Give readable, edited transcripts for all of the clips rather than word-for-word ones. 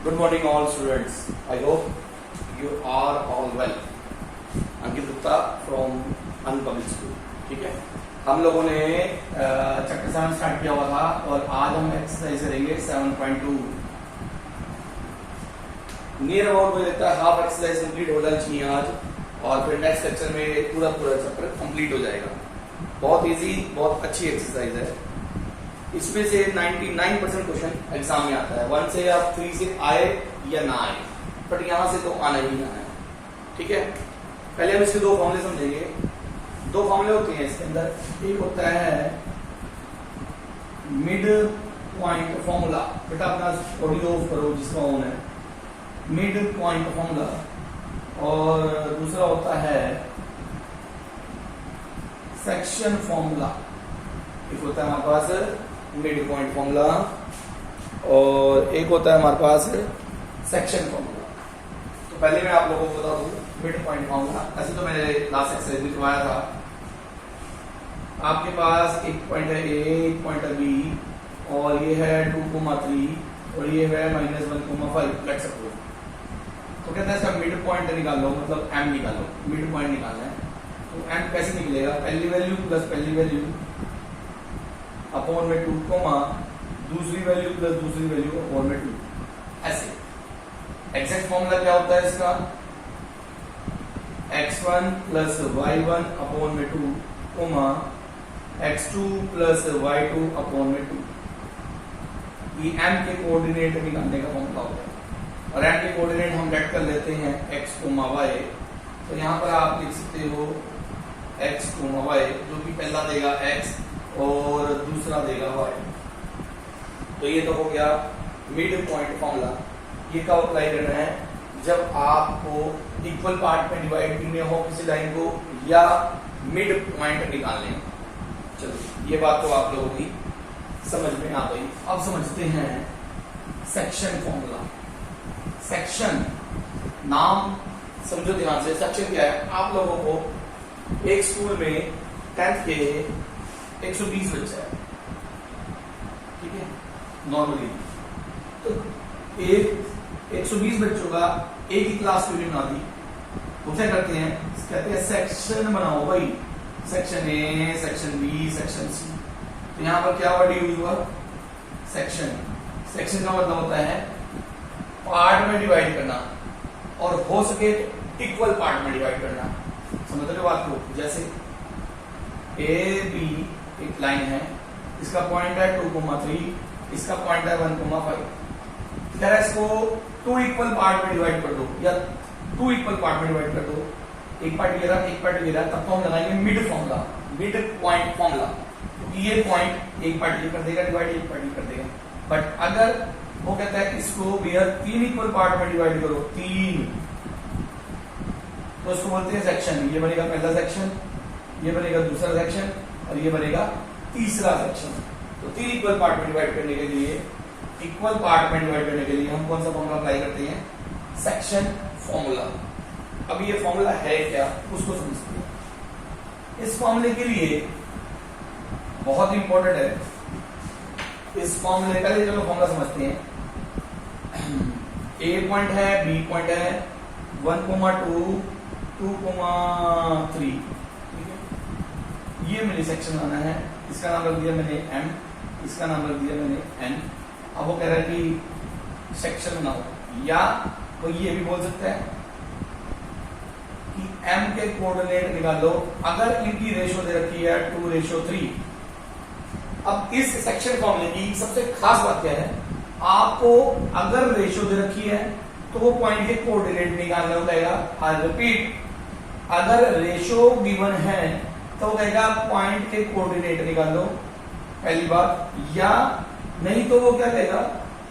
Good morning all students. I hope you are all well. Ankit Gupta from अनपब्लिक school. ठीक है, हम लोगों ने चैप्टर 7 स्टार्ट किया हुआ था और आज हम एक्सरसाइज करेंगे 7.2. नियर अबाउट मुझे लगता है हाफ एक्सरसाइज कंप्लीट हो जानी चाहिए आज और फिर नेक्स्ट लेक्चर में पूरा चैप्टर कंप्लीट हो जाएगा. बहुत इजी, बहुत अच्छी एक्सरसाइज है. इसमें से 99% क्वेश्चन एग्जाम में आता है. 1 से या 3 से आए या ना आए, बट यहां से तो आना ही आना है. ठीक है, पहले हम इसके दो फॉर्मूले समझेंगे. दो फॉर्मूले होते हैं इसके अंदर. एक होता है मिड पॉइंट फॉर्मूला. बेटा अपना ऑडियो ऑफ करो जिसका ऑन है. Mid point formula. और दूसरा होता है सेक्शन फॉर्मूला. एक होता है हमारे पास मिड पॉइंट फॉर्मूला और एक होता है हमारे पास सेक्शन फॉर्मूला. तो पहले मैं आप लोगों को बता दूं मिड पॉइंट फॉर्मूला. ऐसे तो मैंने लास्ट एक्सरसाइज में करवाया था. आपके पास एक पॉइंट है ए, एक पॉइंट है बी और ये है 2,3 और ये है -1,5. Let's suppose. तो कहते हैं इसका मिड पॉइंट निकालो, मतलब एम निकालो. मिड पॉइंट निकालना है तो एम कैसे निकलेगा? पहली वैल्यू प्लस पहली वैल्यू अपॉन में 2 कोमा दूसरी वैल्यू प्लस दूसरी वैल्यू अपॉन में 2. ऐसे एग्जैक्ट फॉर्मूला क्या होता है इसका? x1 प्लस y1 अपॉन में 2 coma x2 plus y2 upon में 2. ये m के कोऑर्डिनेट निकालने का फॉर्मूला होता है. और m के कोऑर्डिनेट हम गेट कर लेते हैं x कोमा y. तो यहां पर आप लिख सकते हो x कोमा y, जो कि पहला देगा x और दूसरा देगा y. तो ये तो हो गया मिड पॉइंट फॉर्मूला. ये कब अप्लाई करना है? जब आपको इक्वल पार्ट में डिवाइड करने हो किसी लाइन को या मिड पॉइंट निकालने हो. चलो ये बात तो आप लोगों की समझ में आ गई. अब समझते हैं सेक्शन फॉर्मूला. सेक्शन नाम समझो ध्यान से. सेक्शन क्या है? आप लोगों को एक स्कूल में 10th के 120 बच्चा है. ठीक है, नॉर्मली तो एक 120 बच्चों का एक ही क्लास यूनिट बना दी. वो क्या करते हैं? कहते हैं सेक्शन बनाओ भाई. Section A, section B, section C. तो यहां पर क्या वर्ड यूज हुआ? सेक्शन. सेक्शन का मतलब होता है पार्ट में डिवाइड करना और हो सके तो इक्वल पार्ट में डिवाइड करना. समझ रहे हो बात को? जैसे ए बी एक लाइन है, इसका पॉइंट है 2,3, इसका पॉइंट है 1,5. कह रहा है इसको 2 इक्वल पार्ट में डिवाइड कर दो या 2 इक्वल पार्ट में डिवाइड कर दो. एक पार्ट ये रहा, एक पार्ट ये रहा. तब तो हम लगाएंगे mid formula, mid point formula. क्योंकि ये पॉइंट एक पार्ट ये कर देगा डिवाइड, एक पार्ट ये कर देगा. बट अगर वो कहता है इसको भैया 3 इक्वल पार्ट में डिवाइड करो, 3, तो इसको बोलते हैं सेक्शन. ये बनेगा पहला सेक्शन, ये बनेगा दूसरा सेक्शन और ये बनेगा तीसरा सेक्शन. तो 3 इक्वल पार्ट में डिवाइड करने के लिए, इक्वल पार्ट में डिवाइड करने के लिए हम कौन सा फॉर्मूला अप्लाई करते हैं? Section formula. अब ये फॉर्मूला है क्या उसको समझते हैं. इस फॉर्मूले के लिए बहुत इंपॉर्टेंट है इस फॉर्मूले का. चलो फॉर्मूला समझते हैं. ए पॉइंट है, बी पॉइंट है, 1,2, 2,3. ये मैंने सेक्शन लाना है. इसका नाम रख दिया मैंने m, इसका नाम रख दिया मैंने n. अब वो कह रहा है कि सेक्शन बनाओ. या वो ये भी बोल सकता है कि m के कोऑर्डिनेट निकालो अगर इनकी रेशो दे रखी है 2:3. अब इस सेक्शन फॉर्मूले की सबसे खास बात क्या है? आपको अगर रेशो दे रखी है तो वो पॉइंट के कोऑर्डिनेट निकालने को कहेगा. आई रिपीट, अगर रेशो गिवन है तो कहेगा पॉइंट के कोऑर्डिनेट निकालो, पहली बात. या नहीं तो वो क्या कहेगा?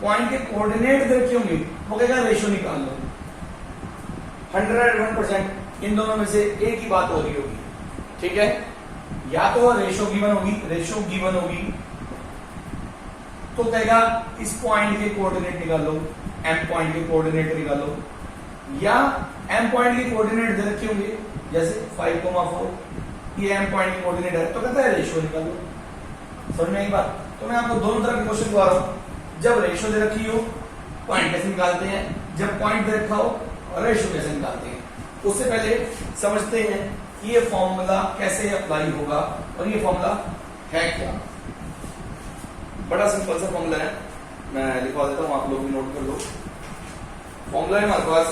पॉइंट के कोऑर्डिनेट दे रखे होंगे, वो कहेगा रेशो निकाल लो. 101% इन दोनों में से एक ही बात हो रही होगी. ठीक है, या तो रेशो गिवन होगी, रेशो गिवन होगी तो कहेगा इस पॉइंट के कोऑर्डिनेट निकालो, एम पॉइंट के कोऑर्डिनेट निकालो. या एम पॉइंट के कोऑर्डिनेट दे रखे होंगे जैसे 5,4, ये एम पॉइंट के कोऑर्डिनेट है तो कहता है रेशो निकालो. समझ में आई बात? तो मैं आपको दोनों तरह के क्वेश्चन करवा रहा हूं. जब रेशो दे रखी हो पॉइंट कैसे निकालते हैं, जब पॉइंट दे रखा हो और रेशियो कैसे निकालते हैं। उससे पहले समझते हैं कि ये फॉर्मूला कैसे अप्लाई होगा और ये फॉर्मूला है क्या। बड़ा सिंपल सा फॉर्मूला है, मैं लिखवा देता हूं, आप लोग भी नोट कर लो। फॉर्मूला है हमारे पास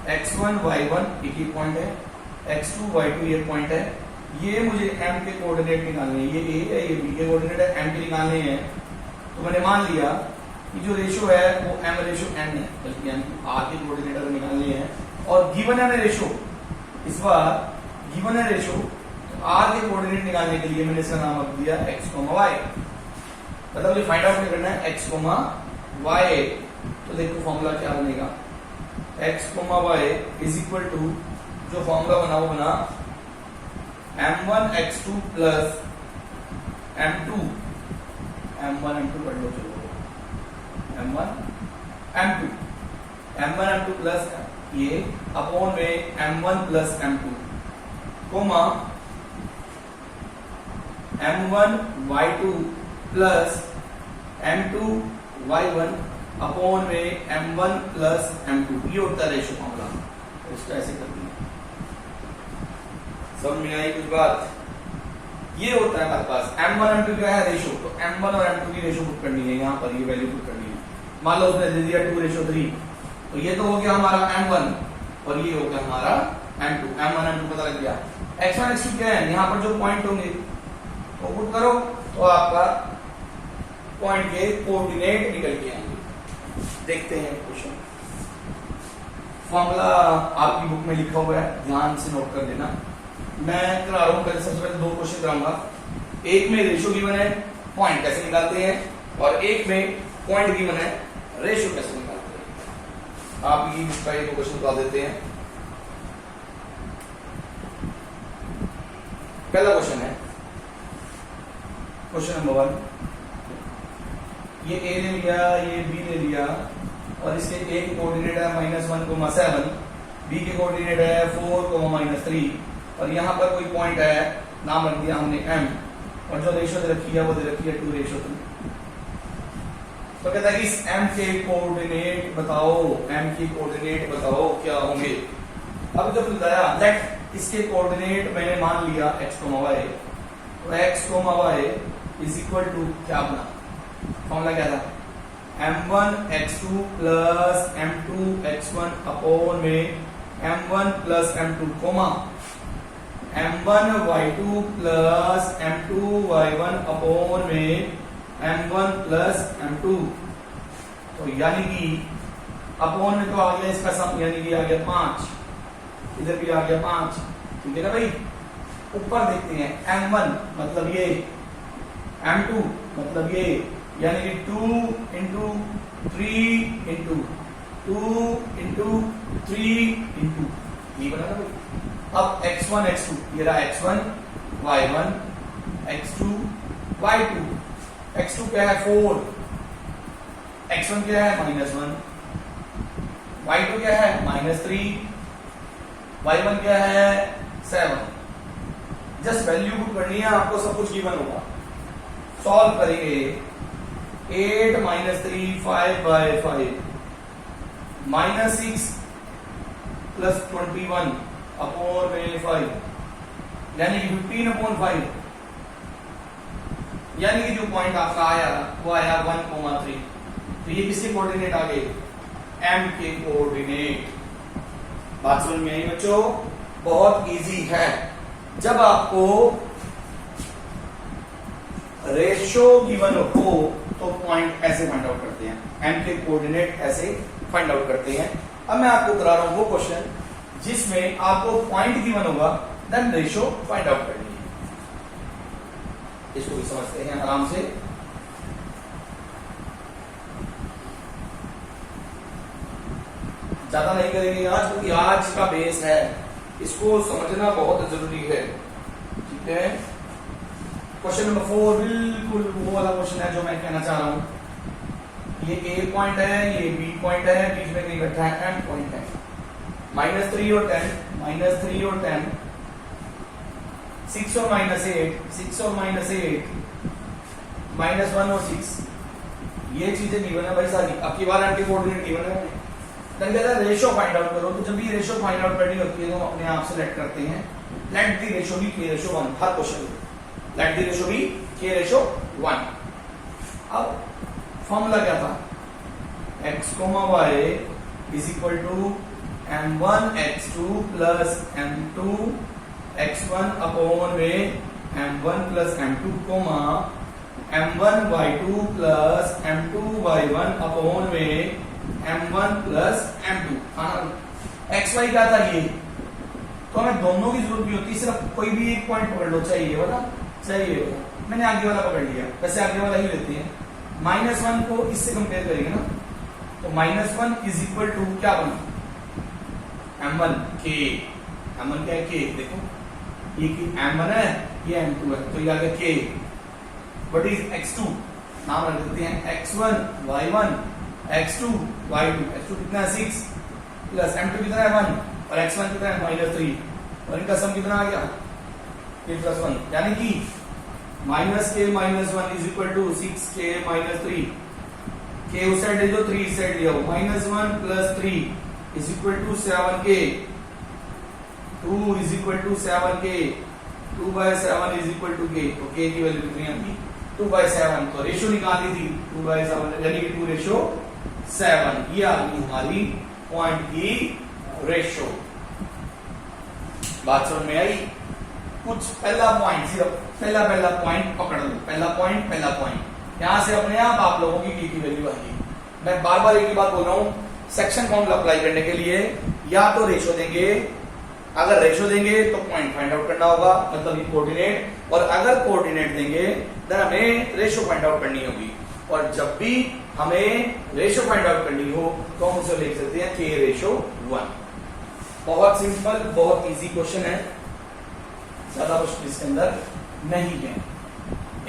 x1 y1 एक ही पॉइंट है, x2 y2 ये पॉइंट है। ये मुझे m के कोऑर्डिनेट निकालने हैं, ये a है ये b के कोऑर्डिनेट है, m के निकालने हैं। तो मैंने मान लिया कि जो रेशियो है वो m रेशियो n है, बल्कि m r के कोऑर्डिनेट अगर निकालने हैं और गिवन है रेशियो, इस बार गिवन है रेशियो, तो r के कोऑर्डिनेट निकालने के लिए मैंने इसका नाम रख दिया x, y। मतलब ये फाइंड आउट करना है x, y। तो देखो फॉर्मूला क्या बनेगा, x, y is equal to जो फॉर्मूला बना वो बना m1 x2 प्लस m2 पढ़ लो, चलो m1 m2 प्लस ये अपॉन में m1 plus m2 coma m1 y2 plus m2 y1 upon में m1 प्लस m2। ये होता है रेशियो फॉर्मूला, इसको ऐसे कर दिया। समझ में आई कुछ बात? ये होता है हमारे पास m1 m2 क्या है रेशियो, तो m1 और m2 की रेशियो पुट करनी है, यहाँ पर ये वैल्यू पुट करनी है। मान लो उसने दे दिया 2:3, तो ये तो हो गया हमारा m1 और ये हो गया हमारा m2। m1 m2 पता लग गया। x1 x2 क्या है, यहाँ पर जो पॉइंट होंगे वो पुट करो तो आपका पॉइंट के कोऑर्डिनेट निकल के आएंगे। देखते हैं क्वेश्चन। फॉर्मूला आपकी बुक में लिखा हुआ है, ध्यान से नोट कर देना। मैं करा रहा हूं, पहले सबसे पहले 2 क्वेश्चन कराऊंगा। एक में रेशियो गिवन है, पॉइंट कैसे निकालते हैं, और एक में पॉइंट गिवन है, रेशियो कैसे निकालते हैं। आप ये बुक का ये 2 क्वेश्चन बता देते हैं। पहला क्वेश्चन है क्वेश्चन नंबर 1। ये a ले लिया, ये b ले लिया और इसके a के कोऑर्डिनेट है -1, 7, b के कोऑर्डिनेट है 4, -3 और यहाँ पर कोई पॉइंट है, नाम रख दिया हमने m और जो रेशियो दे रखी है वो दे रखी है 2:3। तो कहता है कि इस m के कोऑर्डिनेट बताओ, m के कोऑर्डिनेट बताओ क्या होंगे। अब जब बताया लेट इसके कोऑर्डिनेट मैंने मान लिया x, y, तो x, y is equal to क्या बना, फॉर्मूला क्या था, m1 x2 plus m2 x1 upon में m1 plus m2 coma m1 y2 plus m2 y1 upon में m1 प्लस m2। तो यानी कि अपॉन में तो आ गया इसका सम, यानी कि आ गया 5, इधर भी आ गया 5, ठीक है ना भाई। ऊपर देखते हैं m1 मतलब ये, m2 मतलब ये, यानी कि 2 इंटू 3 इंटू 2 इंटू 3 इंटू ये बना ना भाई। अब x1 x2 ये रहा x1 y1 x2 y2। x2 क्या है 4, x1 क्या है -1, y2 क्या है -3, y1 क्या है 7। जस्ट वैल्यू पुट करनी है आपको, सब कुछ गिवन होगा। सॉल्व करेंगे 8 - 3 5/5 -6 प्लस 21 अपॉन में 5 यानी कि 15/5। यानी कि जो पॉइंट आपका आया वो आया 1,3। तो ये किसके कोऑर्डिनेट आ गए, m के कोऑर्डिनेट। बात समझ में आई बच्चों? बहुत इजी है। जब आपको रेशियो गिवन हो तो पॉइंट ऐसे फाइंड आउट करते हैं, m के कोऑर्डिनेट ऐसे फाइंड आउट करते हैं। अब मैं आपको करा रहा हूं वो क्वेश्चन जिसमें आपको पॉइंट गिवन होगा, देन रेशियो फाइंड आउट करनी है। इसको भी समझते हैं आराम से। ज्यादा नहीं करेंगे आज, क्योंकि आज का बेस है, इसको समझना बहुत जरूरी है, ठीक है। क्वेश्चन नंबर 4 बिल्कुल वो वाला क्वेश्चन है जो मैं कहना चाह रहा हूं। ये A पॉइंट है, ये B पॉइंट है, बीच में कहीं बैठा है M पॉइंट है। -3 और 10, -3 और 10, 6 और -8, 6 और -8, -1 और 6 ये चीजें गिवन है भाई सारी। अब की बार एंटी कोऑर्डिनेट गिवन है, देन कहता है रेशियो फाइंड आउट करो। तो जब भी रेशियो फाइंड आउट करनी होती है तो हम अपने आप सेलेक्ट करते हैं let the ratio be k ratio 1 हर क्वेश्चन में, let the ratio be k ratio 1। अब फॉर्मूला क्या था, x, y is equal to m1 x2 plus m2 x1 upon में m1 plus m2 coma m1 y2 plus m2 y1 upon में m1 plus m2। X Y क्या था ये, तो हमें दोनों की जरूरत भी होती है, सिर्फ कोई भी एक पॉइंट पकड़ लो, चाहिए बता चाहिए बता। मैंने आगे वाला पकड़ लिया, वैसे आगे वाला ही लेते हैं। -1 को इससे कंपेयर करेंगे ना, तो -1 इज इक्वल टू क्या बना m1 k, m1 क्या है k, देखो ये m1 है ये m2 है, तो ये आ गया k। व्हाट इज x2, नाम रख देते हैं x1 y1 x2 y2, x2 कितना है 6 प्लस m2 कितना है 1 और x1 कितना है -3 और इनका सम कितना आ गया 3+1, यानी कि -k -1 is equal to 6k -3, k उस साइड ले लो 3 इस साइड ले आओ, -1 plus 3 is equal to 7k, 2 is equal to 7k, 2/7 is equal to k, तो k की वैल्यू कितनी आती 2/7, तो रेशियो निकाली थी 2/7 यानी कि 2:7, ये आ गई हमारी पॉइंट की रेशियो। बात समझ में आई, कुछ पहला पॉइंट सिर्फ पहला पॉइंट पकड़ लो, पहला पॉइंट यहां से अपने आप लोगों की की वैल्यू आएगी। मैं बार बार एक ही बात बोल रहा हूं, सेक्शन फॉर्मूला अप्लाई करने के लिए या तो रेशियो देंगे, अगर रेशियो देंगे तो पॉइंट फाइंड आउट करना होगा, मतलब कोऑर्डिनेट, और अगर कोऑर्डिनेट देंगे देन हमें रेशियो फाइंड आउट करनी होगी। और जब भी हमें रेशियो फाइंड आउट करनी हो तो हम उसे लिख सकते हैं k रेशियो 1। बहुत सिंपल, बहुत इजी क्वेश्चन है, ज्यादा कुछ इसके अंदर नहीं है।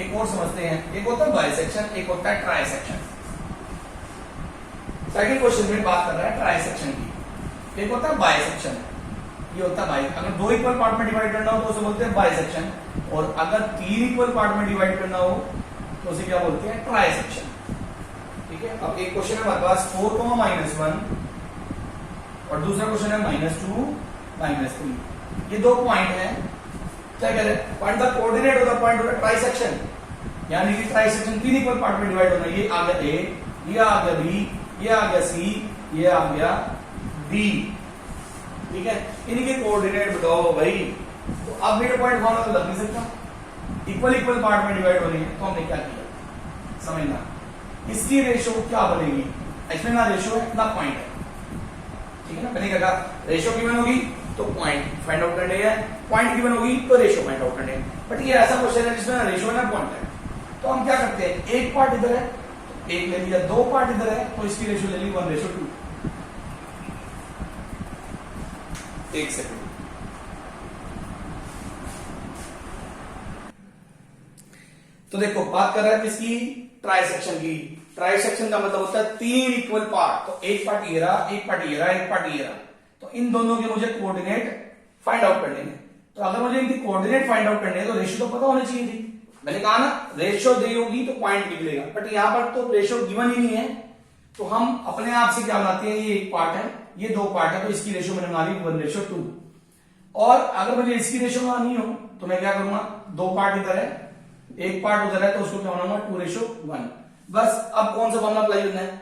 एक और समझते हैं, एक होता है बाइसेक्शन, एक होता है ट्राइसेक्शन। सेकंड क्वेश्चन में बात कर रहा है ट्राइसेक्शन की। एक होता है बाइसेक्शन, ये होता है बाई, अगर 2 इक्वल पार्ट में डिवाइड करना हो तो उसे बोलते हैं बाइसेक्शन, और अगर 3 इक्वल पार्ट में डिवाइड करना हो तो उसे क्या बोलते हैं ट्राइसेक्शन। ठीक है, अब एक क्वेश्चन है हमारे पास 4, -1 और दूसरा क्वेश्चन है -2 -3। ये दो पॉइंट है, क्या कह रहे हैं, find the coordinate of the point of the trisection, यानी कि ट्राइसेक्शन 3 इक्वल पार्ट में डिवाइड होना। ये आ गया ए, ये आ गया बी, ये आ गया सी, ये आ गया डी। ठीक है, इनके कोऑर्डिनेट बताओ भाई। तो अब मिड पॉइंट फॉर्मूला तो लग नहीं सकता, इक्वल पार्ट में डिवाइड हो रही है, तो हमने क्या किया समझना, इसकी रेशियो क्या बनेगी, इसमें ना रेशियो है ना पॉइंट है। ठीक है ना, मैंने क्या कहा, रेशियो गिवन होगी तो पॉइंट फाइंड आउट करने हैं, पॉइंट गिवन होगी तो रेशियो फाइंड आउट करने हैं। बट ये ऐसा क्वेश्चन है जिसमें ना रेशियो ना पॉइंट है, तो हम क्या करते हैं, एक पार्ट इधर है तो एक ले लिया, 2 पार्ट इधर है तो इसकी रेशियो ले ली 1:2। एक सेकंड, तो देखो बात कर रहा है किसकी, ट्राइसेक्शन की। ट्राइसेक्शन का मतलब होता है 3 इक्वल पार्ट, तो एक पार्ट ये रहा, एक पार्ट ये रहा, एक पार्ट ये रहा, तो इन दोनों के मुझे कोऑर्डिनेट फाइंड आउट करने हैं। तो अगर मुझे इनकी कोऑर्डिनेट फाइंड आउट करने हैं तो रेशियो तो पता होनी चाहिए थी। मैंने कहा ना रेशियो दी होगी तो पॉइंट निकलेगा, बट यहां पर तो रेशियो गिवन ही नहीं है, तो हम अपने आप से क्या बनाते हैं, ये एक पार्ट है, ये 2 पार्ट है, तो इसकी रेशियो मैंने बना ली 1:2। और अगर मुझे इसकी रेशियो बनानी हो तो मैं क्या करूंगा, 2 पार्ट इधर है, एक पार्ट उधर है, तो उसको क्या बनाऊंगा 2:1। बस अब कौन सा फॉर्मूला अप्लाई करना है,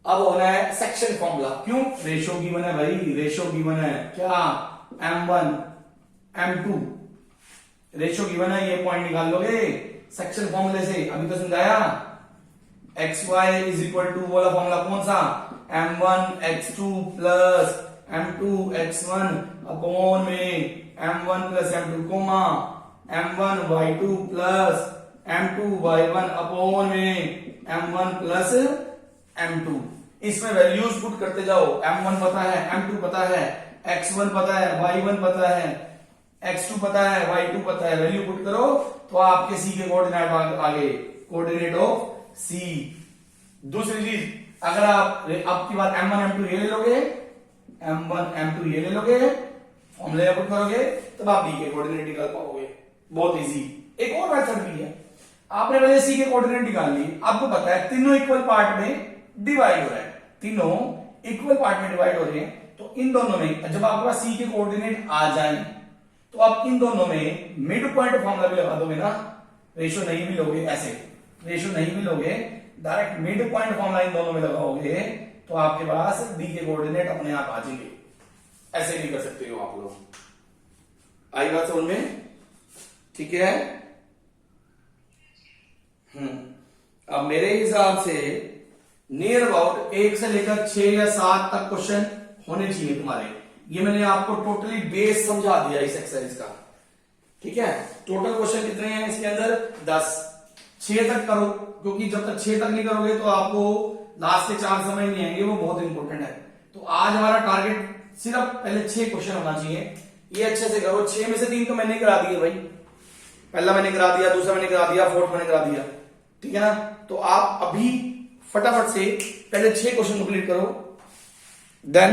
अब होना है सेक्शन फॉर्मूला। क्यों, रेशियो गिवन है भाई, रेशियो गिवन है क्या, m1 m2 रेशियो गिवन है, ये पॉइंट निकाल लोगे सेक्शन फॉर्मूले से, अभी तो समझाया। xy इज इक्वल टू वाला फॉर्मूला कौन सा, m1 x2 plus m2 x1 upon में m1 plus m2 coma m1 y2 plus m2 y1 upon में m1 प्लस m2। इसमें वैल्यूज पुट करते जाओ, m1 पता है, m2 पता है, x1 पता है, y1 पता है, x2 पता है, y2 पता है, वैल्यू पुट करो तो आपके c के कोऑर्डिनेट आगे, कोऑर्डिनेट ऑफ c। दूसरी चीज, अगर आप अब की बार m1 m2 ये ले लोगे, m1 m2 ये ले लोगे, फॉर्मूला पुट करोगे, तब आप b के कोऑर्डिनेट निकाल पाओगे, बहुत इजी। एक और मेथड भी है, आपने पहले सी के कोऑर्डिनेट निकाल लिए, आपको पता है तीनों इक्वल पार्ट में डिवाइड हो रहा है, तीनों इक्वल पार्ट में डिवाइड हो रहे हैं, तो इन दोनों में जब आपके पास सी के कोऑर्डिनेट आ जाए तो आप इन दोनों में मिड पॉइंट फॉर्मूला भी लगा दोगे ना, रेशो नहीं भी लोगे, ऐसे रेशो नहीं भी लोगे, direct mid point formula in दोनों में लगाओगे तो आपके पास डी के कोऑर्डिनेट अपने आप आ जाएंगे। ऐसे भी कर सकते हो आप लोग। आई बात समझ में? ठीक है। अब मेरे हिसाब से नियर अबाउट 1 से लेकर 6 या 7 तक क्वेश्चन होने चाहिए तुम्हारे। ये मैंने आपको टोटली बेस समझा दिया इस एक्सरसाइज का, ठीक है। टोटल क्वेश्चन कितने हैं इसके अंदर? 10। 6 तक करो, क्योंकि जब तक 6 तक नहीं करोगे तो आपको लास्ट के 4 समझ नहीं आएंगे, वो बहुत इंपॉर्टेंट है। तो आज हमारा टारगेट सिर्फ पहले 6 क्वेश्चन होना चाहिए, ये अच्छे से करो। 6 में से 3 तो मैंने करा दिए भाई, पहला मैंने करा दिया, दूसरा मैंने करा दिया, फोर्थ मैंने करा दिया, ठीक है ना। तो आप अभी फटाफट से पहले 6 क्वेश्चन कंप्लीट करो, देन